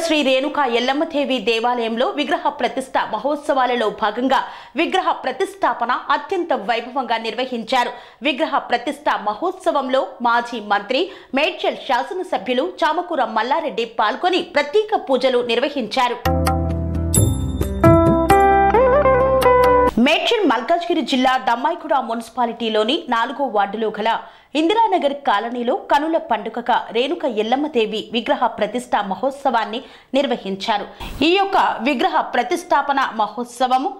శ్రీ రేణుకా ఎల్లమ్మదేవి దేవాలయంలో విగ్రహ ప్రతిష్ఠ మహోత్సవాలలో భాగంగా విగ్రహ ప్రతిష్టాపన అత్యంత వైభవంగా నిర్వహించారు. విగ్రహ ప్రతిష్ఠ మహోత్సవంలో మాజీ మంత్రి మేడ్చల్ శాసనసభ్యులు చామకూర మల్లారెడ్డి పాల్గొని ప్రత్యేక పూజలు నిర్వహించారు. మేడ్చల్ మల్కాజ్గిరి జిల్లా దమ్మాయిగూడ మున్సిపాలిటీలోని 4వ వార్డులో గల ఇందిరానగర్ కాలనీలో కనుల పండుగగా రేణుక ఎల్లమ్మదేవి విగ్రహ ప్రతిష్ఠా మహోత్సవాన్ని నిర్వహించారు. ఈ యొక్క విగ్రహ ప్రతిష్టాపన మహోత్సవము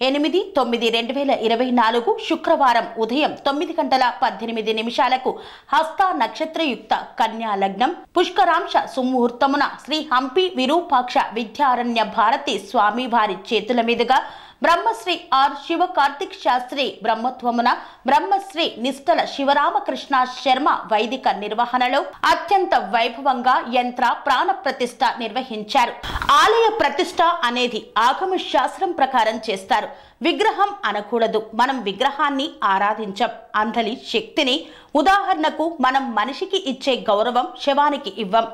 8/9/2024 శుక్రవారం ఉదయం 9:18 హస్త నక్షత్రయుక్త కన్యా లగ్నం పుష్కరాంశ సుముహూర్తమున శ్రీ హంపి విరూపాక్ష విద్యారణ్య భారతి స్వామివారి చేతుల మీదుగా బ్రహ్మశ్రీ ఆర్ శివ కార్తిక్ శాస్త్రి బ్రహ్మత్వమున బ్రహ్మశ్రీ నిష్టల శివరామకృష్ణ శర్మ వైదిక నిర్వహణలో అత్యంత వైభవంగా యంత్ర ప్రాణ ప్రతిష్ఠ నిర్వహించారు. ఆలయ ప్రతిష్ఠ అనేది ఆగమ శాస్త్రం ప్రకారం చేస్తారు. విగ్రహం అనకూడదు. మనం విగ్రహాన్ని ఆరాధించం. అందలి శక్తిని ఉదాహరణకు మనం మనిషికి ఇచ్చే గౌరవం శవానికి ఇవ్వం.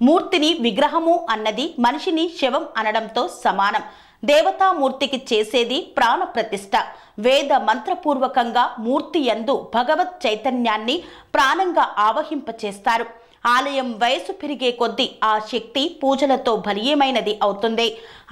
మూర్తిని విగ్రహము అన్నది మనిషిని శవం అనడంతో సమానం. దేవతామూర్తికి చేసేది ప్రాణ ప్రతిష్ఠ. వేద మంత్రపూర్వకంగా మూర్తి యందు భగవత్ చైతన్యాన్ని ప్రాణంగా ఆవహింపచేస్తారు. ఆలయం వయసు పెరిగే కొద్దీ ఆ శక్తి పూజలతో బలీయమైనది అవుతుంది.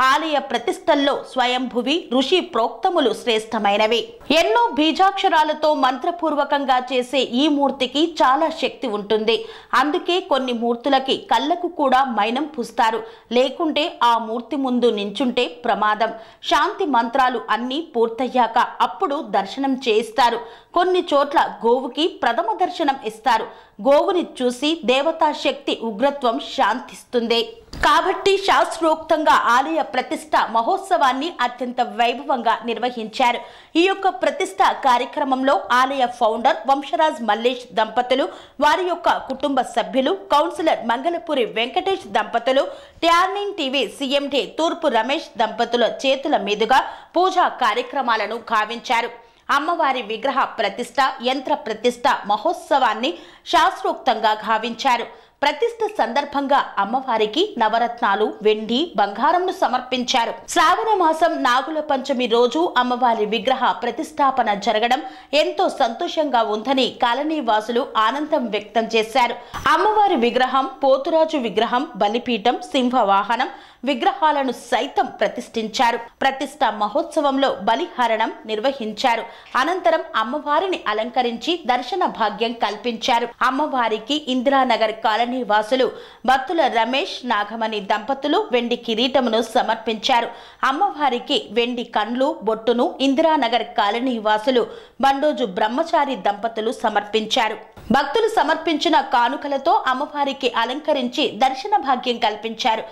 ఆలయ ప్రతిష్టల్లో స్వయంభువి ఋషి ప్రోక్తములు శ్రేష్టమైనవి. ఎన్నో బీజాక్షరాలతో మంత్రపూర్వకంగా చేసే ఈ మూర్తికి చాలా శక్తి ఉంటుంది. అందుకే కొన్ని మూర్తులకి కళ్ళకు కూడా మైనం పూస్తారు. లేకుంటే ఆ మూర్తి ముందు నించుంటే ప్రమాదం. శాంతి మంత్రాలు అన్నీ పూర్తయ్యాక అప్పుడు దర్శనం చేయిస్తారు. కొన్ని చోట్ల గోవుకి ప్రథమ దర్శనం ఇస్తారు. గోవుని చూసి దేవతా శక్తి ఉగ్రత్వం శాంతిస్తుంది. కాబట్టి శాస్త్రోక్తంగా ఆలయ ప్రతిష్ఠ మహోత్సవాన్ని అత్యంత వైభవంగా నిర్వహించారు. ఈ యొక్క ప్రతిష్ఠ కార్యక్రమంలో ఆలయ ఫౌండర్ వంశరాజ్ మల్లేష్ దంపతులు, వారి యొక్క కుటుంబ సభ్యులు, కౌన్సిలర్ మంగళపూరి వెంకటేష్ దంపతులు, TR9 టీవీ CMD తూర్పు రమేష్ దంపతుల చేతుల మీదుగా పూజా కార్యక్రమాలను గావించారు. అమ్మవారి విగ్రహ ప్రతిష్ఠ యంత్ర ప్రతిష్ఠ మహోత్సవాన్ని శాస్త్రోక్తంగా గావించారు. ప్రతిష్ఠ సందర్భంగా అమ్మవారికి నవరత్నాలు, వెండి, బంగారంను సమర్పించారు. శ్రావణ మాసం నాగుల పంచమి రోజు అమ్మవారి విగ్రహ ప్రతిష్టాపన జరగడం ఎంతో సంతోషంగా ఉందని కాలనీ వాసులు ఆనందం వ్యక్తం చేశారు. అమ్మవారి విగ్రహం, పోతురాజు విగ్రహం, బలిపీఠం, సింహవాహనం విగ్రహాలను సైతం ప్రతిష్ఠించారు. ప్రతిష్ఠ మహోత్సవంలో బలిహరణం నిర్వహించారు. అనంతరం అమ్మవారిని అలంకరించి దర్శన భాగ్యం కల్పించారు. అమ్మవారికి ఇందిరానగర్ కాలనీ వాసులు భక్తుల రమేష్, నాగమణి దంపతులు వెండి కిరీటమును సమర్పించారు. అమ్మవారికి వెండి కండ్లు, బొట్టును ఇందిరానగర్ కాలనీ వాసులు బండోజు బ్రహ్మచారి దంపతులు సమర్పించారు. భక్తులు సమర్పించిన కానుకలతో అమ్మవారికి అలంకరించి దర్శన భాగ్యం కల్పించారు.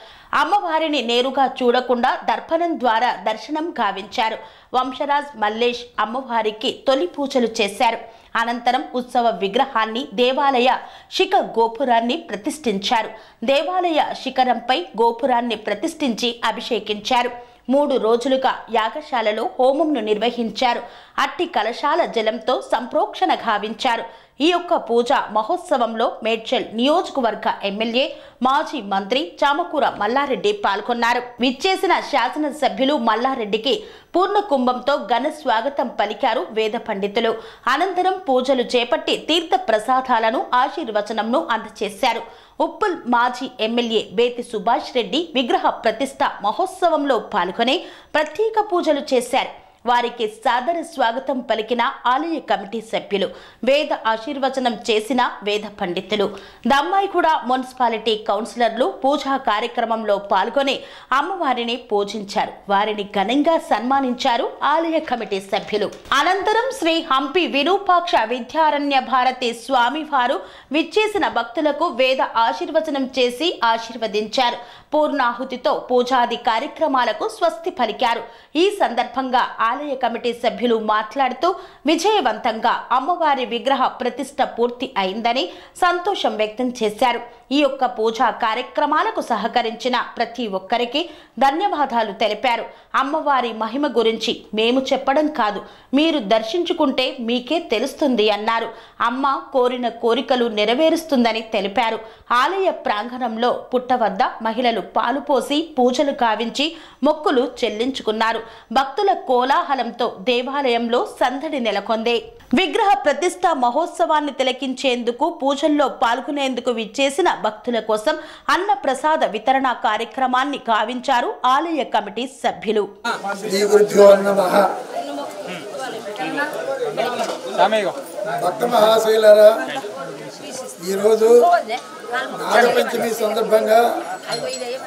అమ్మవారిని నేరుగా చూడకుండా దర్పణం ద్వారా దర్శనం గావించారు. వంశరాజ్ మల్లేష్ అమ్మవారికి తొలి పూజలు చేశారు. అనంతరం ఉత్సవ విగ్రహాన్ని దేవాలయ శిఖ గోపురాన్ని ప్రతిష్ఠించారు. దేవాలయ శిఖరంపై గోపురాన్ని ప్రతిష్ఠించి అభిషేకించారు. 3 రోజులుగా యాగశాలలో హోమంను నిర్వహించారు. అట్టి కలశాల జలంతో సంప్రోక్షణ గావించారు. ఈ యొక్క పూజ మహోత్సవంలో మేడ్చల్ నియోజకవర్గ ఎమ్మెల్యే మాజీ మంత్రి చామకూర మల్లారెడ్డి పాల్గొన్నారు. విచ్చేసిన శాసనసభ్యులు మల్లారెడ్డికి పూర్ణ కుంభంతో ఘన స్వాగతం పలికారు వేద పండితులు. అనంతరం పూజలు చేపట్టి తీర్థ ప్రసాదాలను ఆశీర్వచనంను అందజేశారు. ఉప్పల్ మాజీ ఎమ్మెల్యే బేతి సుభాష్ రెడ్డి విగ్రహ ప్రతిష్ఠ మహోత్సవంలో పాల్గొని ప్రత్యేక పూజలు చేశారు. వారికి సాదర స్వాగతం పలికిన ఆలయ కమిటీ సభ్యులు, వేద ఆశీర్వచనం చేసిన వేద పండితులు, దమ్మాయిగూడ మున్సిపాలిటీ కౌన్సిలర్లు పూజా కార్యక్రమంలో పాల్గొని అమ్మవారిని పూజించారు. వారిని ఘనంగా సన్మానించారు ఆలయ కమిటీ సభ్యులు. అనంతరం శ్రీ హంపి విరూపాక్ష విద్యారణ్య భారతి స్వామివారు విచ్చేసిన భక్తులకు వేద ఆశీర్వచనం చేసి ఆశీర్వదించారు. పూర్ణాహుతితో పూజాది కార్యక్రమాలకు స్వస్తి పలికారు. ఈ సందర్భంగా ఆలయ కమిటీ సభ్యులు మాట్లాడుతూ విజయవంతంగా అమ్మవారి విగ్రహ ప్రతిష్ఠ పూర్తి అయిందని సంతోషం వ్యక్తం చేశారు. ఈ యొక్క పూజా కార్యక్రమాలకు సహకరించిన ప్రతి ఒక్కరికి ధన్యవాదాలు తెలిపారు. అమ్మవారి మహిమ గురించి మేము చెప్పడం కాదు, మీరు దర్శించుకుంటే మీకే తెలుస్తుంది అన్నారు. అమ్మ కోరిన కోరికలు నెరవేరుస్తుందని తెలిపారు. ఆలయ ప్రాంగణంలో పుట్ట వద్ద మహిళలు పాలు పోసి పూజలు గావించి మొక్కులు చెల్లించుకున్నారు. భక్తుల కోలాహలంతో దేవాలయంలో సందడి నెలకొంది. విగ్రహ ప్రతిష్ఠ మహోత్సవాన్ని తిలకించేందుకు పూజల్లో పాల్గొనేందుకు విచ్చేసిన భక్తుల కోసం అన్న ప్రసాద వితరణ కార్యక్రమాన్ని గావించారు ఆలయ కమిటీ సభ్యులు. భక్త మహాశైలారా, ఈరోజు నాగపంచమి సందర్భంగా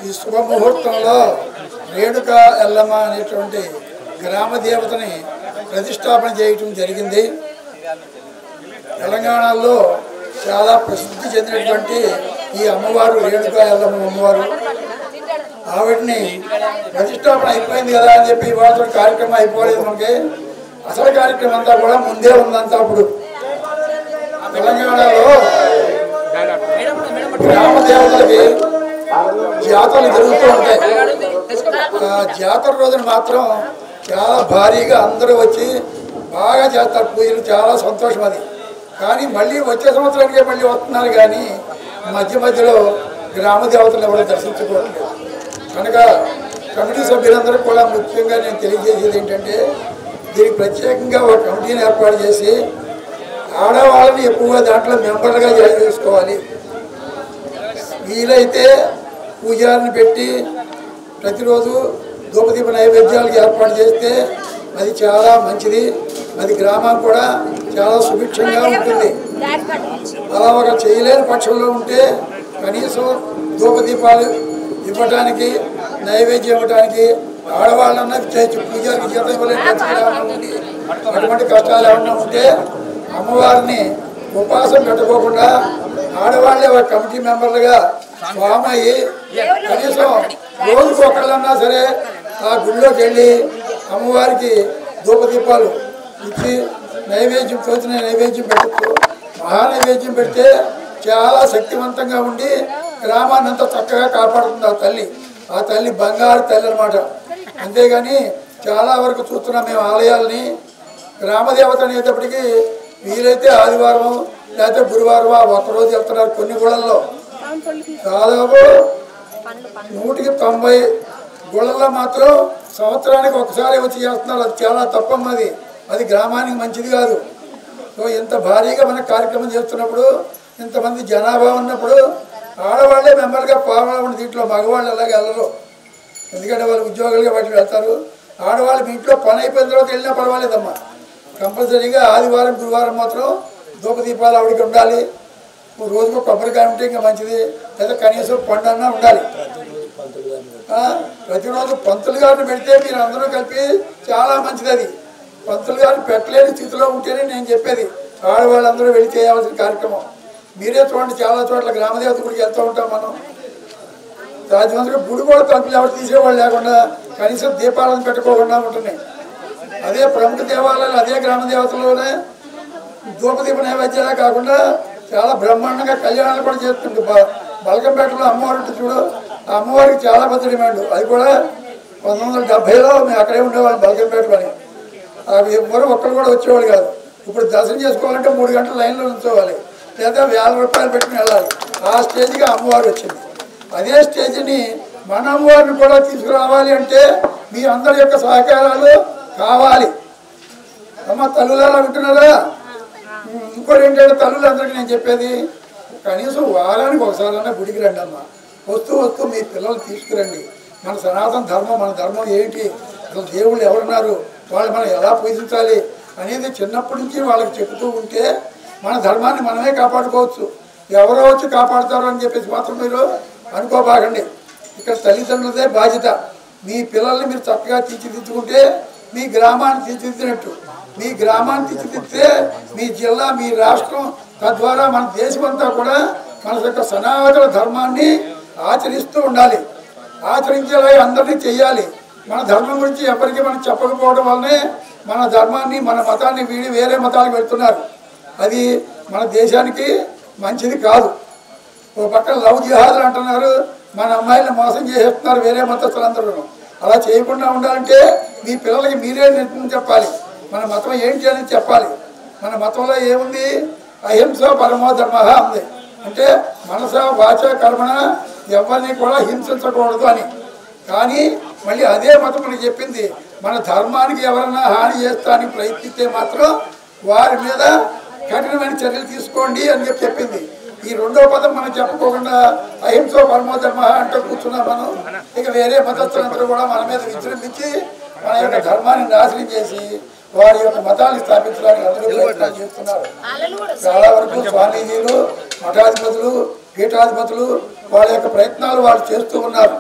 ఈ శుభముహూర్తంలో రేణుకా ఎల్లమ్మ అనేటువంటి గ్రామ దేవతని ప్రతిష్టాపన చేయటం జరిగింది. తెలంగాణలో చాలా ప్రసిద్ధి చెందినటువంటి ఈ అమ్మవారు రేణుకా ఎల్లమ్మ అమ్మవారు. ఆవిడని ప్రతిష్టాపన అయిపోయింది కదా అని చెప్పి ఇవాళ కార్యక్రమం అయిపోలేదు. మనకి అసలు కార్యక్రమం అంతా కూడా ముందే ఉందంతా. అప్పుడు తెలంగాణలో గ్రామ దేవతలకి జాతరలు జరుగుతూ ఉంటాయి. జాతర రోజున మాత్రం చాలా భారీగా అందరూ వచ్చి బాగా చేస్తారు పూజలు, చాలా సంతోషం అది. కానీ మళ్ళీ వచ్చే సంవత్సరానికే మళ్ళీ వస్తున్నారు, కానీ మధ్య మధ్యలో గ్రామ దేవతలు ఎవరు దర్శించుకోవట్లేదు. కనుక కమిటీ సభ్యులందరూ కూడా ముఖ్యంగా నేను తెలియజేసేది ఏంటంటే, దీనికి ప్రత్యేకంగా ఒక కమిటీని ఏర్పాటు చేసి ఆడవాళ్ళని ఎక్కువగా దాంట్లో మెంబర్లుగా చేసుకోవాలి. వీలైతే పూజారిని పెట్టి ప్రతిరోజు ధూపదీప నైవేద్యాలకు ఏర్పాటు చేస్తే అది చాలా మంచిది. అది గ్రామం కూడా చాలా సుభిక్షంగా ఉంటుంది. అలా ఒక చేయలేని పక్షంలో ఉంటే కనీసం ధూపదీపాలు ఇవ్వడానికి, నైవేద్యం ఇవ్వడానికి ఆడవాళ్ళన్నా చేయొచ్చు. పూజారికి జీతం ఇవ్వలేని ఉండి అటువంటి కష్టాలు ఏమన్నా ఉంటే అమ్మవారిని ఉపవాసం పెట్టుకోకుండా ఆడవాళ్ళే ఒక కమిటీ మెంబర్లుగా ఫామ్ అయ్యి కనీసం రోజుకు ఒకళ్ళన్నా సరే ఆ గుడిలోకి వెళ్ళి అమ్మవారికి ధూపదీపాలు ఇచ్చి నైవేద్యం తోచిన నైవేద్యం పెట్టచ్చు. మహానైవేద్యం పెడితే చాలా శక్తివంతంగా ఉండి గ్రామాన్ని అంతా చక్కగా కాపాడుతుంది ఆ తల్లి. ఆ తల్లి బంగారు తల్లి అన్నమాట. అంతేగాని చాలా వరకు చూస్తున్నాం మేము ఆలయాలని, గ్రామదేవత అనేటప్పటికీ వీలైతే ఆదివారం లేకపోతే గురువారం ఒక్కరోజు వెళ్తున్నారు. కొన్ని గుళ్ళల్లో దాదాపు 190 గుళ్ళల్లో మాత్రం సంవత్సరానికి ఒకసారి వచ్చి చేస్తున్నారు. అది చాలా తప్పమ్మది. అది గ్రామానికి మంచిది కాదు. సో ఇంత భారీగా మన కార్యక్రమం చేస్తున్నప్పుడు, ఇంతమంది జనాభా ఉన్నప్పుడు ఆడవాళ్లే మెంబర్గా పాల్గొన. దీంట్లో మగవాళ్ళు అలాగే వెళ్ళరు, ఎందుకంటే వాళ్ళు ఉద్యోగాలుగా వాటికి వెళ్తారు. ఆడవాళ్ళు మీ ఇంట్లో పని అయిపోయిన తర్వాత వెళ్ళినా పర్వాలేదమ్మా. కంపల్సరీగా ఆదివారం గురువారం మాత్రం ధూపదీపాలు ఆవిడకి ఉండాలి. రోజుకు కొబ్బరికాయ ఉంటే ఇంకా మంచిది, లేదా కనీసం పండు అన్నా ఉండాలి. ప్రతిరోజు పంతులు గారిని పెడితే మీరు అందరూ కలిపి చాలా మంచిది. అది పంతులు గారిని పెట్టలేని స్థితిలో ఉంటేనే నేను చెప్పేది ఆడవాళ్ళందరూ వెళ్ళి చేయాల్సిన కార్యక్రమం. మీరే చూడండి, చాలా చోట్ల గ్రామదేవత గుడికి వెళ్తూ ఉంటాం మనం. రాజమండ్రిలో గుడి కూడా తలుపులు ఎవరు తీసేవాళ్ళు లేకుండా కనీసం దీపాలను పెట్టుకోకుండా ఉంటున్నాయి. అదే ప్రముఖ దేవాలయాలు అదే గ్రామ దేవతలోనే ధూపదీప నైవేద్యాలే కాకుండా చాలా బ్రహ్మాండంగా కళ్యాణాలు కూడా చేస్తుంది. బల్కంపేటలో అమ్మవారు ఉంటుంది చూడు, ఆ అమ్మవారికి చాలా పెద్ద డిమాండ్. అది కూడా 1970లో మేము అక్కడే ఉండేవాళ్ళు బల్కంపేటలో అని. అవి ఎవరు ఒక్కరు కూడా వచ్చేవాళ్ళు కాదు. ఇప్పుడు దర్శనం చేసుకోవాలంటే 3 గంటల లైన్లో ఉంచోవాలి, లేదా 1000 రూపాయలు పెట్టుకుని వెళ్ళాలి. ఆ స్టేజ్కి అమ్మవారు వచ్చింది. అదే స్టేజ్ని మన అమ్మవారిని కూడా తీసుకురావాలి అంటే మీ అందరి యొక్క సహకారాలు కావాలి. అమ్మ తల్లులలో వింటున్నారా? ఇంకోటి ఏంటంటే తల్లులందరికీ నేను చెప్పేది, కనీసం వారానికి ఒకసారైనా గుడికి రండి అమ్మ. వస్తూ మీ పిల్లలు తీసుకురండి. మన సనాతన ధర్మం, మన ధర్మం ఏంటి, అసలు దేవుళ్ళు ఎవరున్నారు, వాళ్ళు మనం ఎలా పూజించాలి అనేది చిన్నప్పటి నుంచి వాళ్ళకి చెబుతూ ఉంటే మన ధర్మాన్ని మనమే కాపాడుకోవచ్చు. ఎవరో వచ్చి కాపాడుతారు అని చెప్పేసి మాత్రం మీరు అనుకోబాగండి. ఇక్కడ తల్లిదండ్రులదే బాధ్యత. మీ పిల్లల్ని మీరు చక్కగా తీర్చిదిద్దుకుంటే మీ గ్రామాన్ని తీర్చిదిద్దినట్టు. మీ గ్రామాన్ని తీర్చిదిద్దితే మీ జిల్లా, మీ రాష్ట్రం, తద్వారా మన దేశం అంతా కూడా మన యొక్క సనాతన ధర్మాన్ని ఆచరిస్తూ ఉండాలి. ఆచరించేలాగా అందరినీ చెయ్యాలి. మన ధర్మం గురించి ఎవరికి మనం చెప్పకపోవడం వల్లనే మన ధర్మాన్ని, మన మతాన్ని వీడి వేరే మతాలకు వెళ్తున్నారు. అది మన దేశానికి మంచిది కాదు. ఓ పక్కన లవ్ జిహాదులు అంటున్నారు, మన అమ్మాయిని మోసం చేసేస్తున్నారు వేరే మతస్థులందరూ. అలా చేయకుండా ఉండాలంటే మీ పిల్లలకి మీరే నిర్ణయం చెప్పాలి, మన మతం ఏంటి అని చెప్పాలి. మన మతంలో ఏముంది? అహింస పరమో ధర్మ ఉంది. అంటే మనస వాచ కర్మణ ఎవరిని కూడా హింసించకూడదు అని. కానీ మళ్ళీ అదే మతం మనకి చెప్పింది, మన ధర్మానికి ఎవరన్నా హాని చేస్తానికి ప్రయత్నిస్తే మాత్రం వారి మీద కఠినమైన చర్యలు తీసుకోండి అని చెప్పింది. ఈ రెండో పదం మనం చెప్పుకోకుండా అహింస పరమో ధర్మ అంటూ కూర్చున్నాం మనం. ఇక వేరే మతస్థులందరూ కూడా మన మీద విజృంభించి మన యొక్క ధర్మాన్ని నాశనం చేసి వారి యొక్క మతాన్ని స్థాపించడానికి అందరూ ప్రయత్నం చేస్తున్నారు. చాలా వరకు స్వామీజీలు, మఠాధిపతులు, పీఠాధిపతులు వాళ్ళ యొక్క ప్రయత్నాలు వాళ్ళు చేస్తూ ఉన్నారు.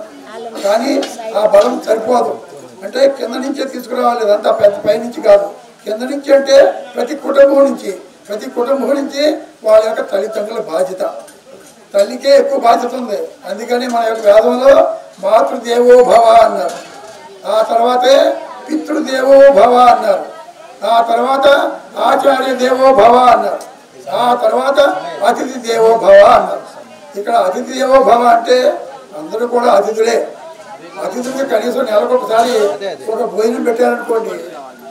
కానీ ఆ బలం సరిపోదు. అంటే కింద నుంచే తీసుకురావాలి, ఇదంతా పెద్ద పైనుంచి కాదు. కింద నుంచి అంటే ప్రతి కుటుంబం నుంచి వాళ్ళ యొక్క తల్లిదండ్రుల బాధ్యత. తల్లికే ఎక్కువ బాధ్యత ఉంది. అందుకని మన యొక్క వేదంలో మాతృదేవో భవ అన్నారు, ఆ తర్వాతే పితృదేవో భవ అన్నారు, ఆ తర్వాత ఆచార్య దేవో భవ అన్నారు, ఆ తర్వాత అతిథి దేవో భవ అన్నారు. ఇక్కడ అతిథి దేవో భవ అంటే అందరూ కూడా అతిథులే. అతిథులకి కనీసం నెలకొకసారి ఒక భోజనం పెట్టారనుకోండి.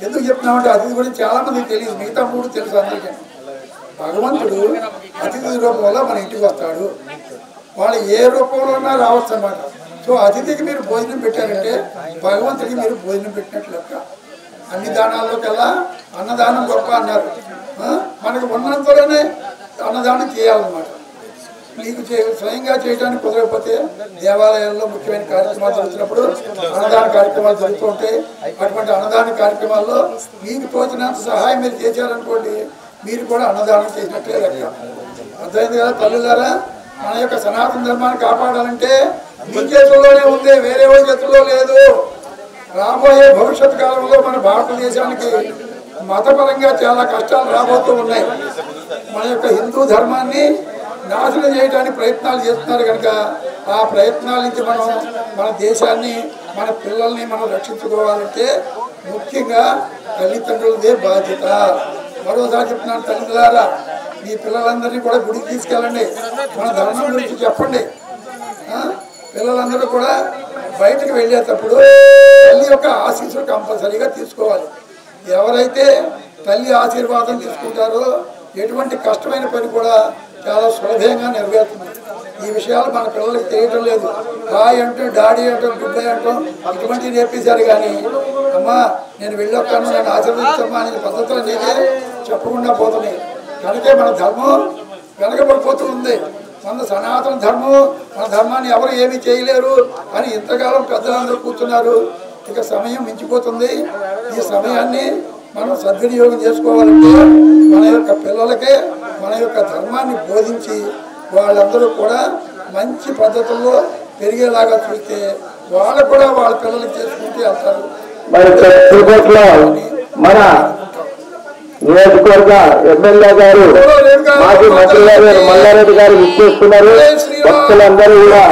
ఎందుకు చెప్తున్నామంటే అతిథి గురించి చాలా మందికి తెలియదు, మిగతా మూడు తెలుసు అందరికీ. భగవంతుడు అతిథి రూపంలో మన ఇంటికి వస్తాడు, వాళ్ళు ఏ రూపంలో ఉన్నా రావచ్చు అన్నమాట. సో అతిథికి మీరు భోజనం పెట్టారంటే భగవంతుడికి మీరు భోజనం పెట్టినట్లు లెక్క. అన్ని దానాల్లోకెల్లా అన్నదానం గొప్ప అన్నారు. మనకు ఉన్నంతలోనే అన్నదానం చేయాలన్నమాట. మీకు స్వయంగా చేయడానికి కుదరకపోతే దేవాలయాల్లో ముఖ్యమైన కార్యక్రమాలు జరుగుతున్నప్పుడు అన్నదాన కార్యక్రమాలు జరుగుతూ ఉంటాయి. అటువంటి అన్నదాన కార్యక్రమాల్లో మీకు తోచినంత సహాయం మీరు చేశారనుకోండి, మీరు కూడా అన్నదానం చేసినట్లే లెక్క. అర్థమైంది కదా తల్లులారా? మన యొక్క సనాతన ధర్మాన్ని కాపాడాలంటే మీ చేతుల్లోనే ఉంది, వేరే వాళ్ళ చేతుల్లో లేదు. రాబోయే భవిష్యత్ కాలంలో మన భారతదేశానికి మతపరంగా చాలా కష్టాలు రాబోతూ ఉన్నాయి. మన యొక్క హిందూ ధర్మాన్ని నాశనం చేయడానికి ప్రయత్నాలు చేస్తున్నారు కనుక ఆ ప్రయత్నాల నుంచి మనం మన దేశాన్ని, మన పిల్లల్ని మనం రక్షించుకోవాలంటే ముఖ్యంగా తల్లిదండ్రులదే బాధ్యత. మరోసారి చెప్తున్నాను, తల్లిదండ్రులారా మీ పిల్లలందరినీ కూడా గుడికి తీసుకెళ్ళండి, మన ధర్మం గురించి చెప్పండి. పిల్లలందరూ కూడా బయటకు వెళ్ళేటప్పుడు తల్లి యొక్క ఆశీస్సులు కంపల్సరీగా తీసుకోవాలి. ఎవరైతే తల్లి ఆశీర్వాదం తీసుకుంటారో ఎటువంటి కష్టమైన పని కూడా చాలా సులభంగా నెరవేరుతుంది. ఈ విషయాలు మన పిల్లలకి తెలియటం లేదు. హాయ్ అంటాం, డాడీ అంటాం, గుడ్ బై అంటాం, ఇటువంటివి నేర్పించారు. కానీ అమ్మా నేను వెళ్ళొస్తాను, నేను ఆశీర్వదిస్తామా అనే పద్ధతులు నేనే చెప్పకుండా పోతున్నాయి. కనుకే మన ధర్మం వెనకబడిపోతూ ఉంది. మన సనాతన ధర్మం, మన ధర్మాన్ని ఎవరు ఏమీ చేయలేరు అని ఇంతకాలం పెద్దలందరూ కూర్చున్నారు. ఇక సమయం మించిపోతుంది. ఈ సమయాన్ని మనం సద్వినియోగం చేసుకోవాలంటే మన యొక్క పిల్లలకే మన యొక్క ధర్మాన్ని బోధించి వాళ్ళందరూ కూడా మంచి పద్ధతుల్లో పెరిగేలాగా చూస్తే వాళ్ళు కూడా వాళ్ళ పిల్లలకి చేసుకుంటూ వెళ్తారు. మన నియోజకవర్గ ఎమ్మెల్యే గారు మాజీ మంత్రి గారు మల్లారెడ్డి గారు ఇచ్చేస్తున్నారు. భక్తులందరూ కూడా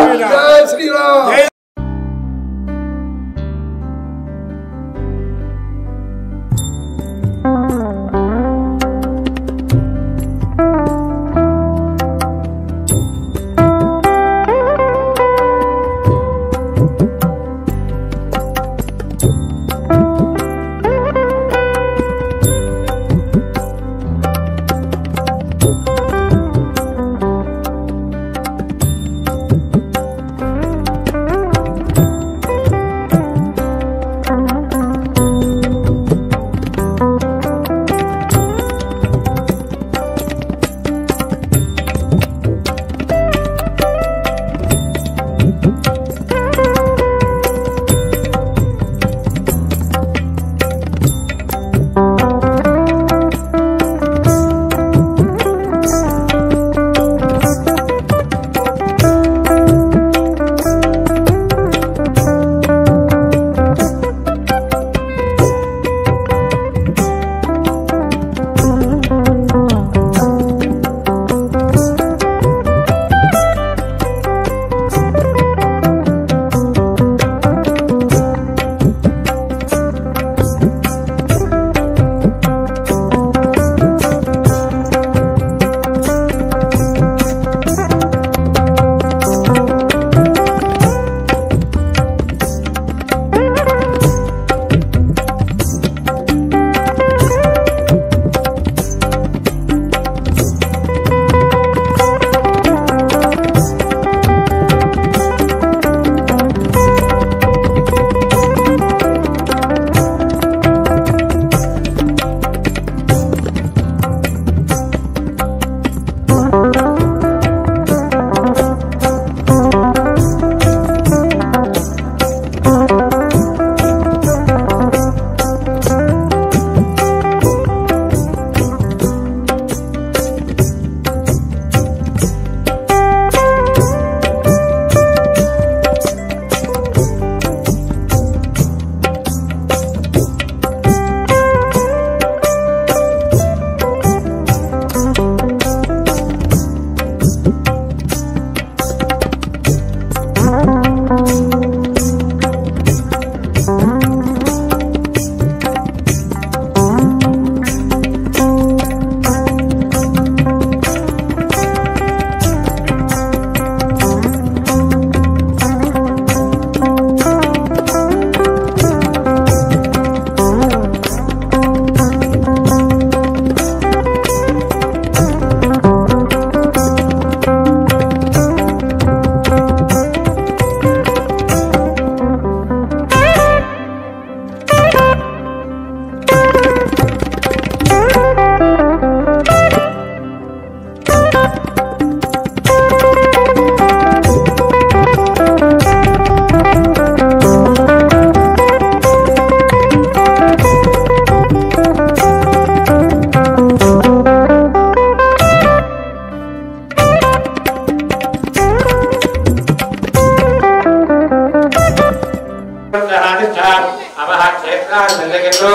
अवह क्षेत्रान् संजयन्नो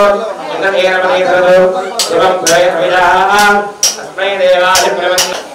इन्द्रनीरमणीधरो शिवं प्रयविदाः तस्मै देवाय प्रवन्नो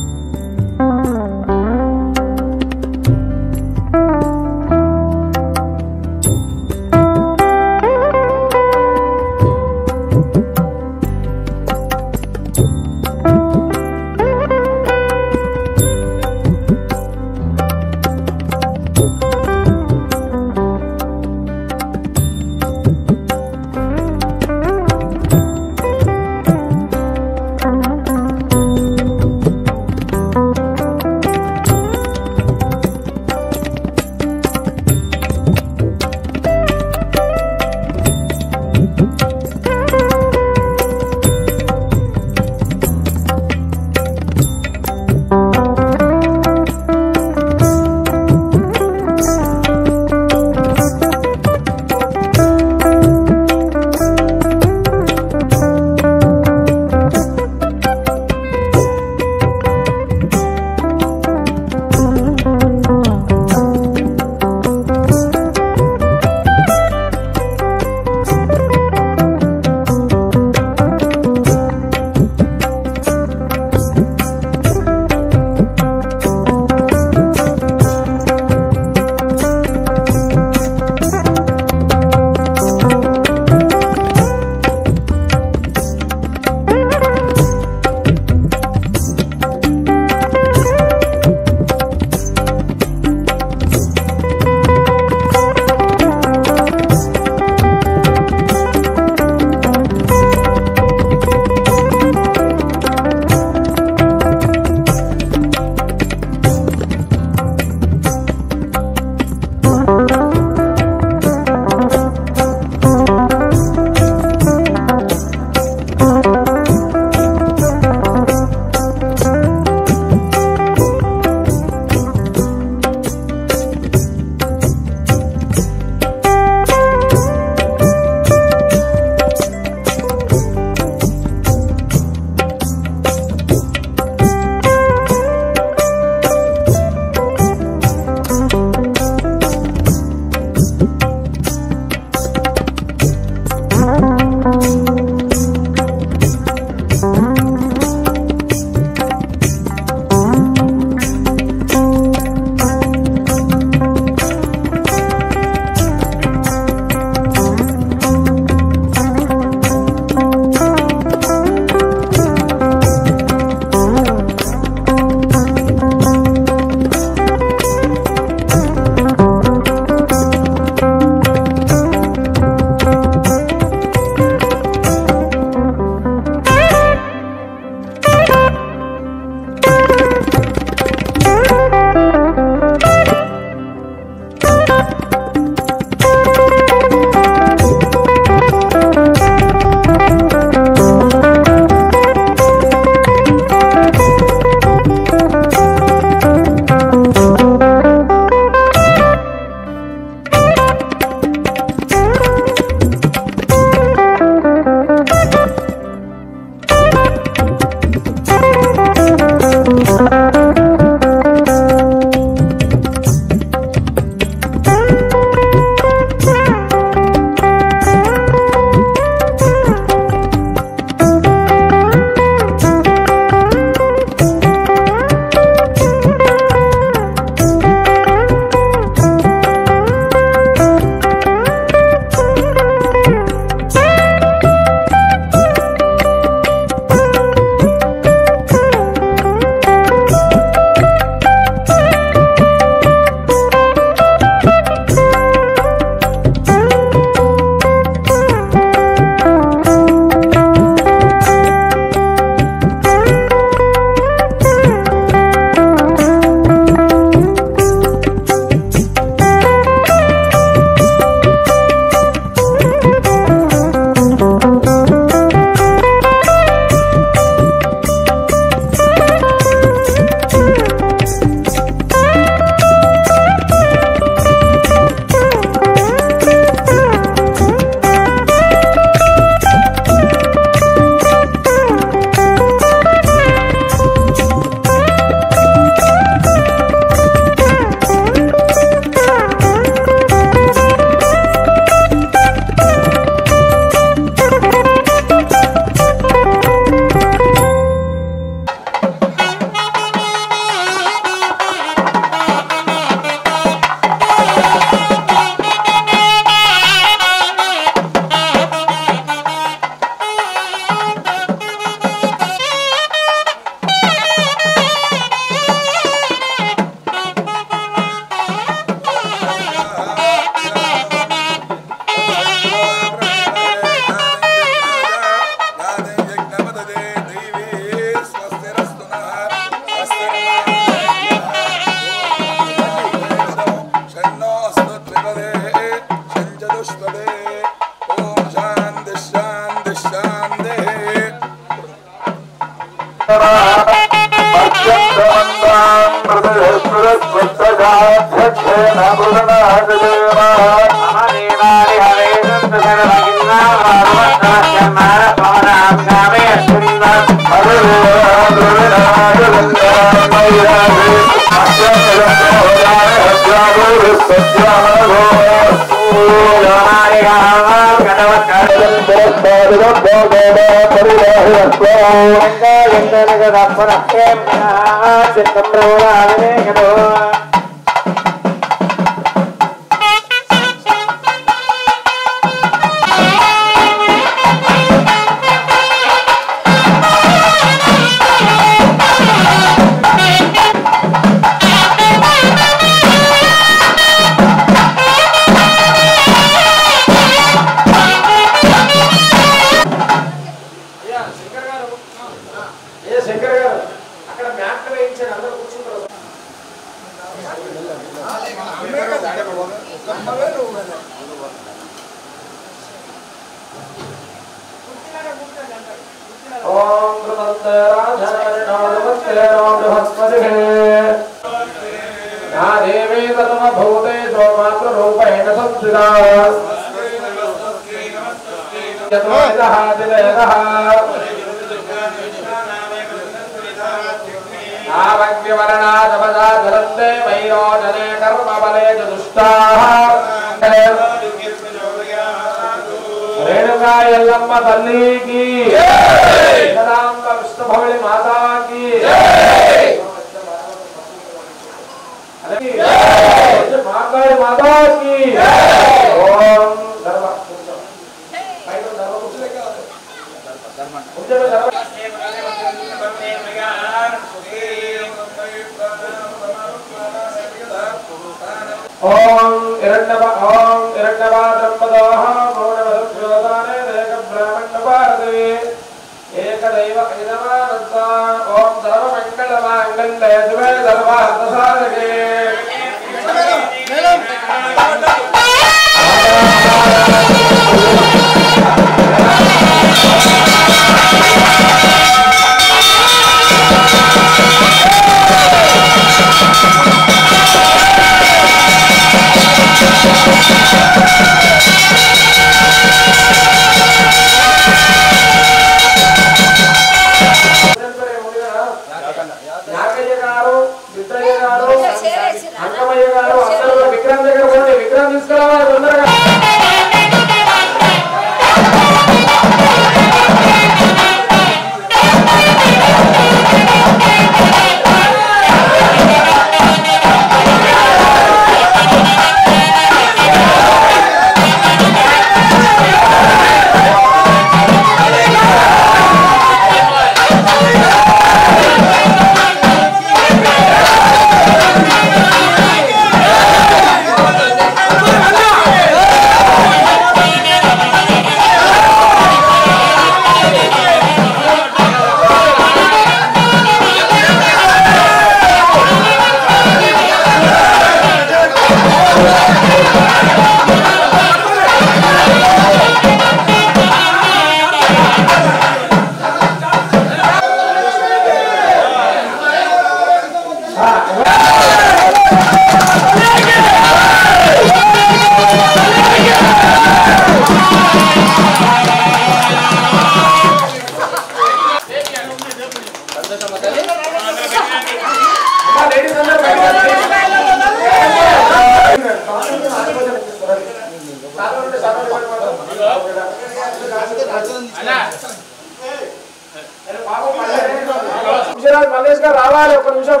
మల్లేష్ గారు రావాలి ఒక నిమిషం.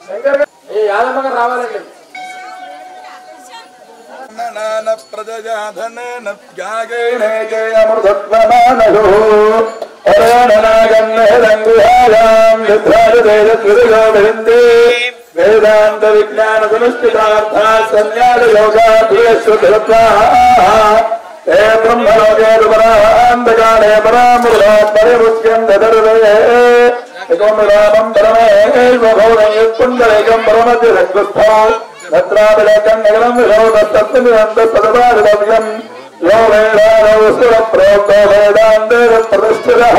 శంకర్ గారు ఏ యాదమ్మ గారు రావాలండి. వేదాంత విజ్ఞాన సునిష్ఠితార్థ సన్యాస యోగాే బ్రహ్మలోకే పరాంతకాలే పరామృత పరిముచ్యం దర్వే एकं रामं परमेश्वरं परमस्य रक्तस्थौ तत्राभिलेखं नगरं विरोधस्तत्त्वमिदन्तपदवादिव्यं यो वेदानवसुरप्रोक्तो वेदान्तप्रतिष्ठितः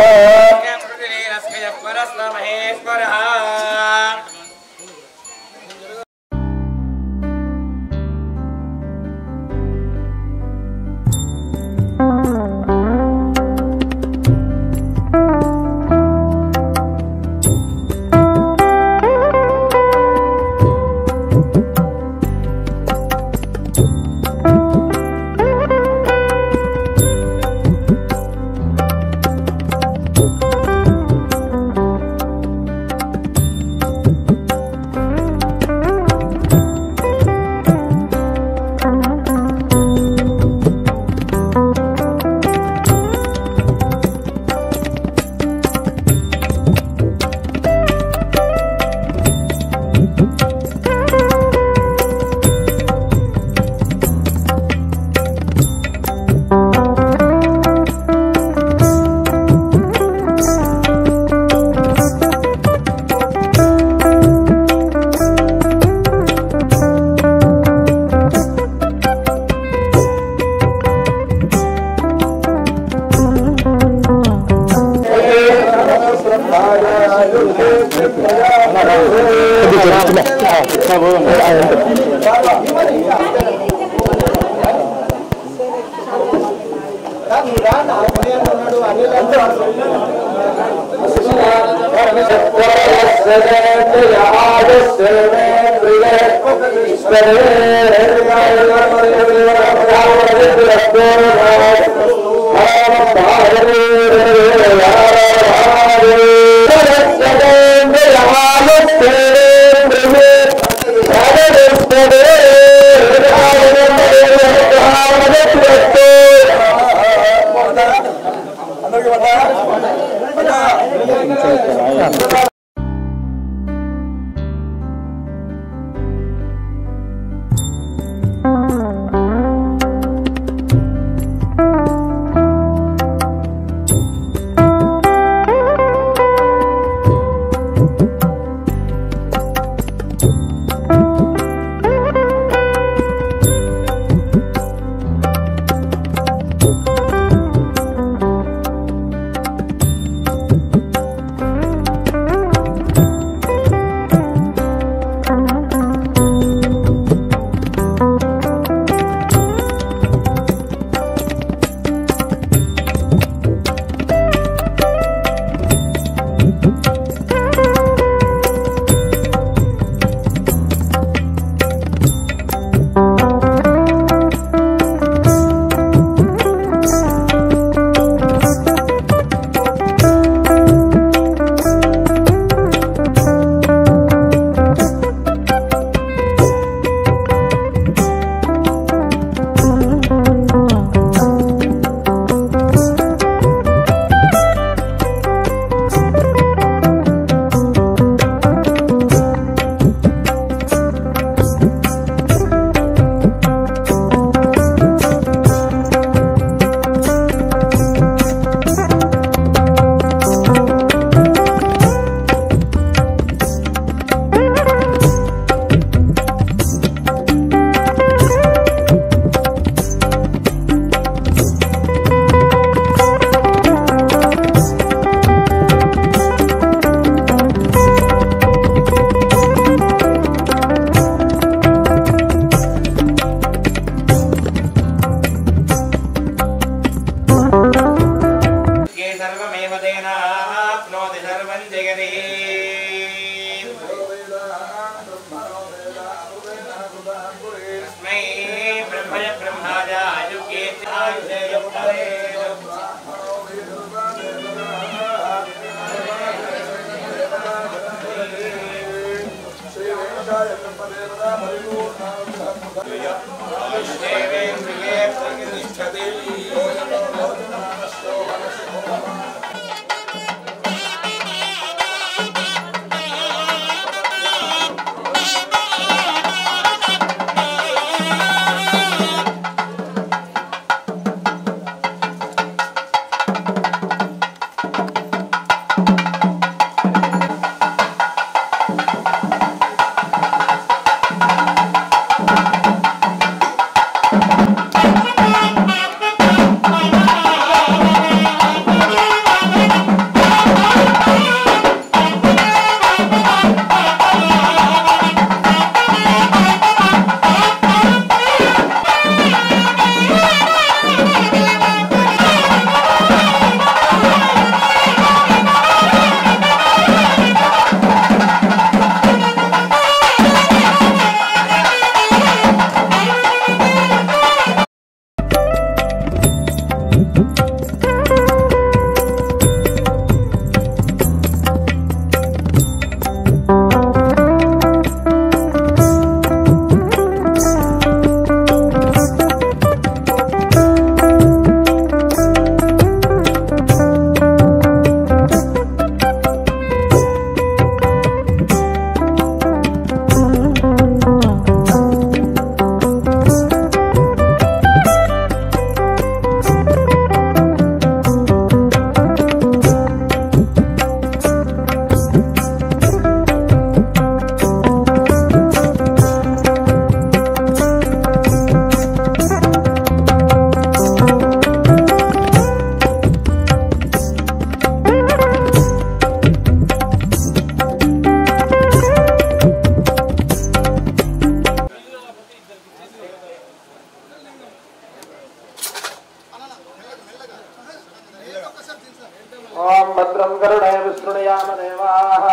करुणय विष्णुयाम देवाः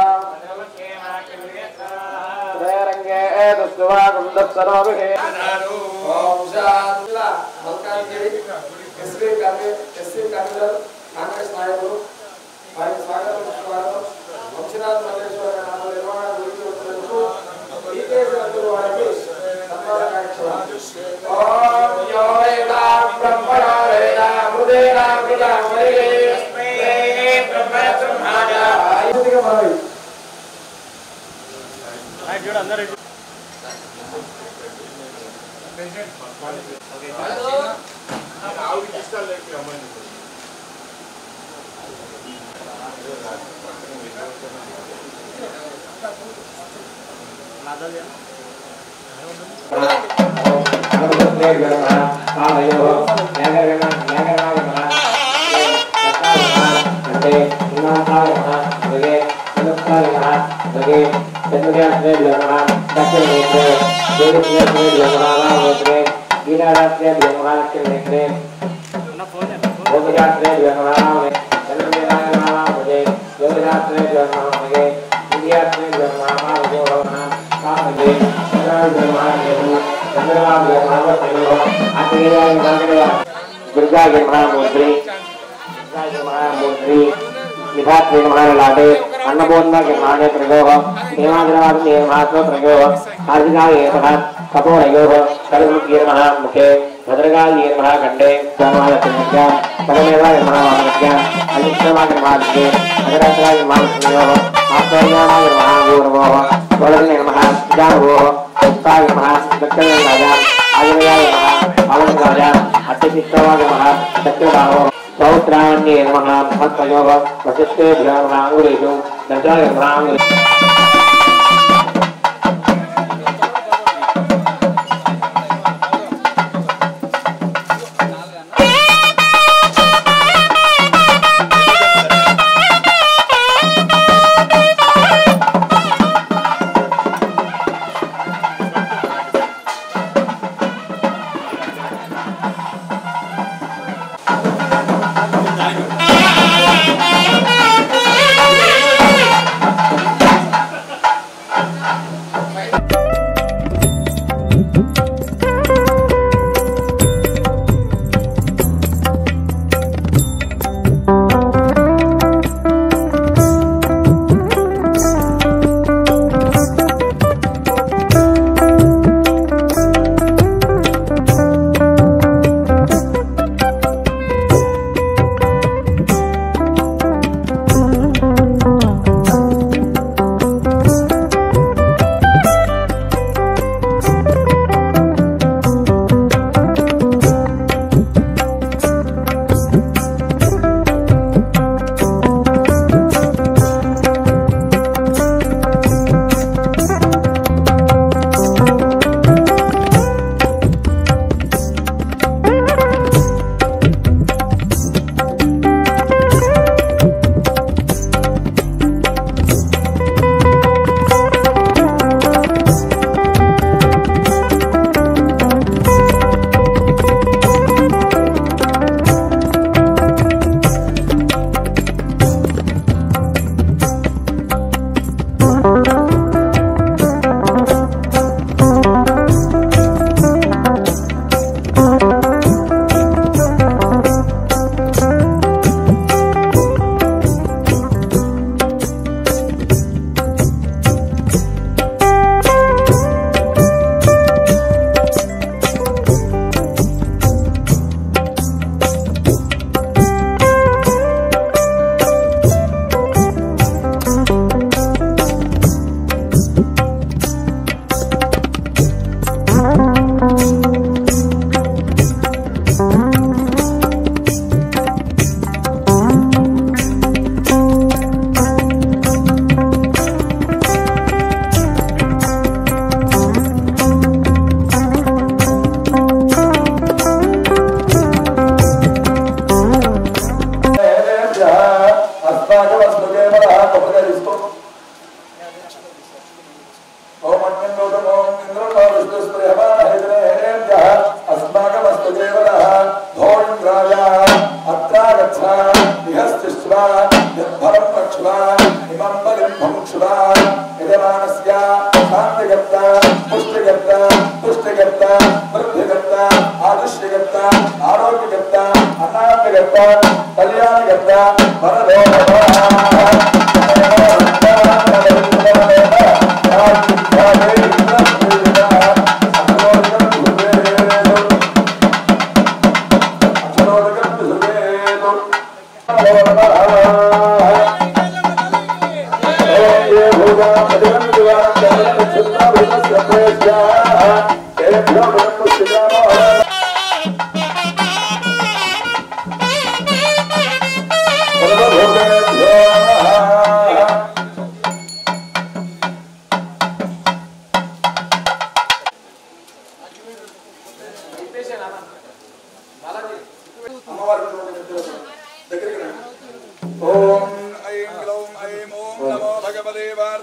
रंगे दस्वा गुंदत्सरोभिः ओम शांति मल्कागिरी एसवी कांग्रेस कांग्रेस नायकुలు వారి స్వాగతం వంశనాథ్ మల్లేశ్వర నామ నిర్మాణ గురించి వచ్చినందుకు ఈకేశ్వరుడు వారికి సన్మాన కార్యక్రమం ఓం యోగేనా బ్రహ్మణా వేదా హృదయనా ప్రజాపతిగే బ్రహ్మణాయ ఆయుధిక మనవి చూడు అందరూ दुर्गा के महामूर्ति निधात के महालाटे अन्नपूर्णा के महाने प्रगोह हेमाद्रवाद के महात्म प्रगोह आदिगा ये महा कपोरयोः कलमुखी महामुखे भद्रगा ये महाखंडे समालक्ष्म्या परमेवा ये महावाक्या अलिष्टमा के महाद्ये अगरात्रा के महाप्रयोः आत्मज्ञाना के महागौरवोः वरदने महा जानवोः उत्ता के महा दक्षिण राजा आदिगा के महा पावन राजा अत्यधिष्ठवा के महा दक्षिणाहो पौत्राण्ये नमः भक्तयोः वसिष्ठेभ्यो नमः अंगुलीषु दर्जाय नमः अंगुलीषु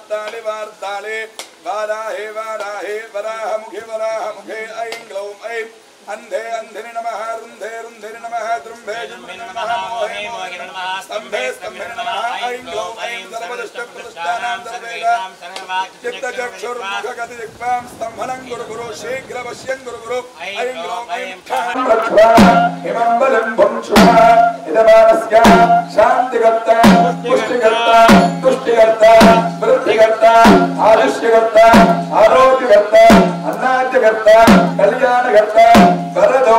वार्ताले वार्ताले वाराहे वाराहे वराहमुखे वराहमुखे ऐं ग्लौं ऐं अंधे अंधिनि नमः रुन्धे रुन्धिनि नमः द्रुम्भे जुम्भे नमः मोहे मोहे नमः स्तम्भे स्तम्भे नमः ऐं ग्लौं ऐं सर्वदुष्टप्रतिष्ठानां सर्वेदां चित्तचक्षुर्मुखगतिदिक्पां स्तम्भनं गुरु गुरु शीघ्रवश्यं गुरु गुरु ऐं ग्लौं ऐं इमं बलं भुङ्क्ष्वा इदमानस्य शान्तिकर्ता पुष्टिकर्ता तुष्टिकर्ता वृद्धिकर्ता आयुष्यकर्ता आरोग्यकर्ता अन्नाद्यकर्ता कल्याणकर्ता वरदो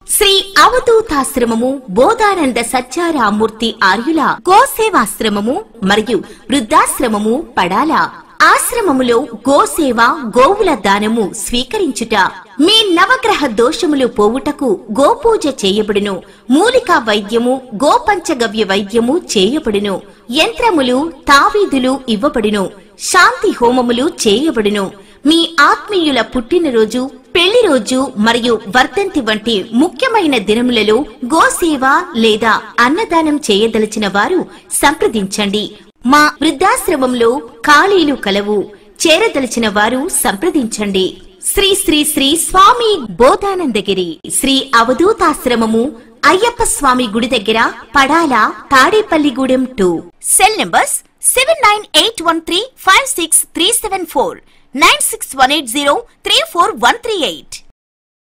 శ్రీ అవధూతాశ్రమము బోధానంద సత్యారామూర్తి ఆర్యుల గోసేవాశ్రమము మరియు వృద్ధాశ్రమము పడాల ఆశ్రమములో గోసేవ గోవుల దానము స్వీకరించుట మీ నవగ్రహ దోషములు పోవుటకు గోపూజ చేయబడును మూలికా వైద్యము గోపంచగవ్య వైద్యము చేయబడును యంత్రములు తావీదులు ఇవ్వబడును శాంతి హోమములు చేయబడును మీ ఆత్మీయుల పుట్టినరోజు పెళ్లి రోజు మరియు వర్ధంతి వంటి ముఖ్యమైన దినములలో గోసేవ లేదా అన్నదానం చేయదలిచిన వారు సంప్రదించండి మా వృద్ధాశ్రమంలో ఖాళీలు కలవు చేరదలిచిన వారు సంప్రదించండి శ్రీ శ్రీ శ్రీ స్వామి బోధానందగిరి శ్రీ అవధూతాశ్రమము అయ్యప్ప స్వామి గుడి దగ్గర పడాల తాడేపల్లిగూడెం 2. Cell numbers 7981356374 96180 34138.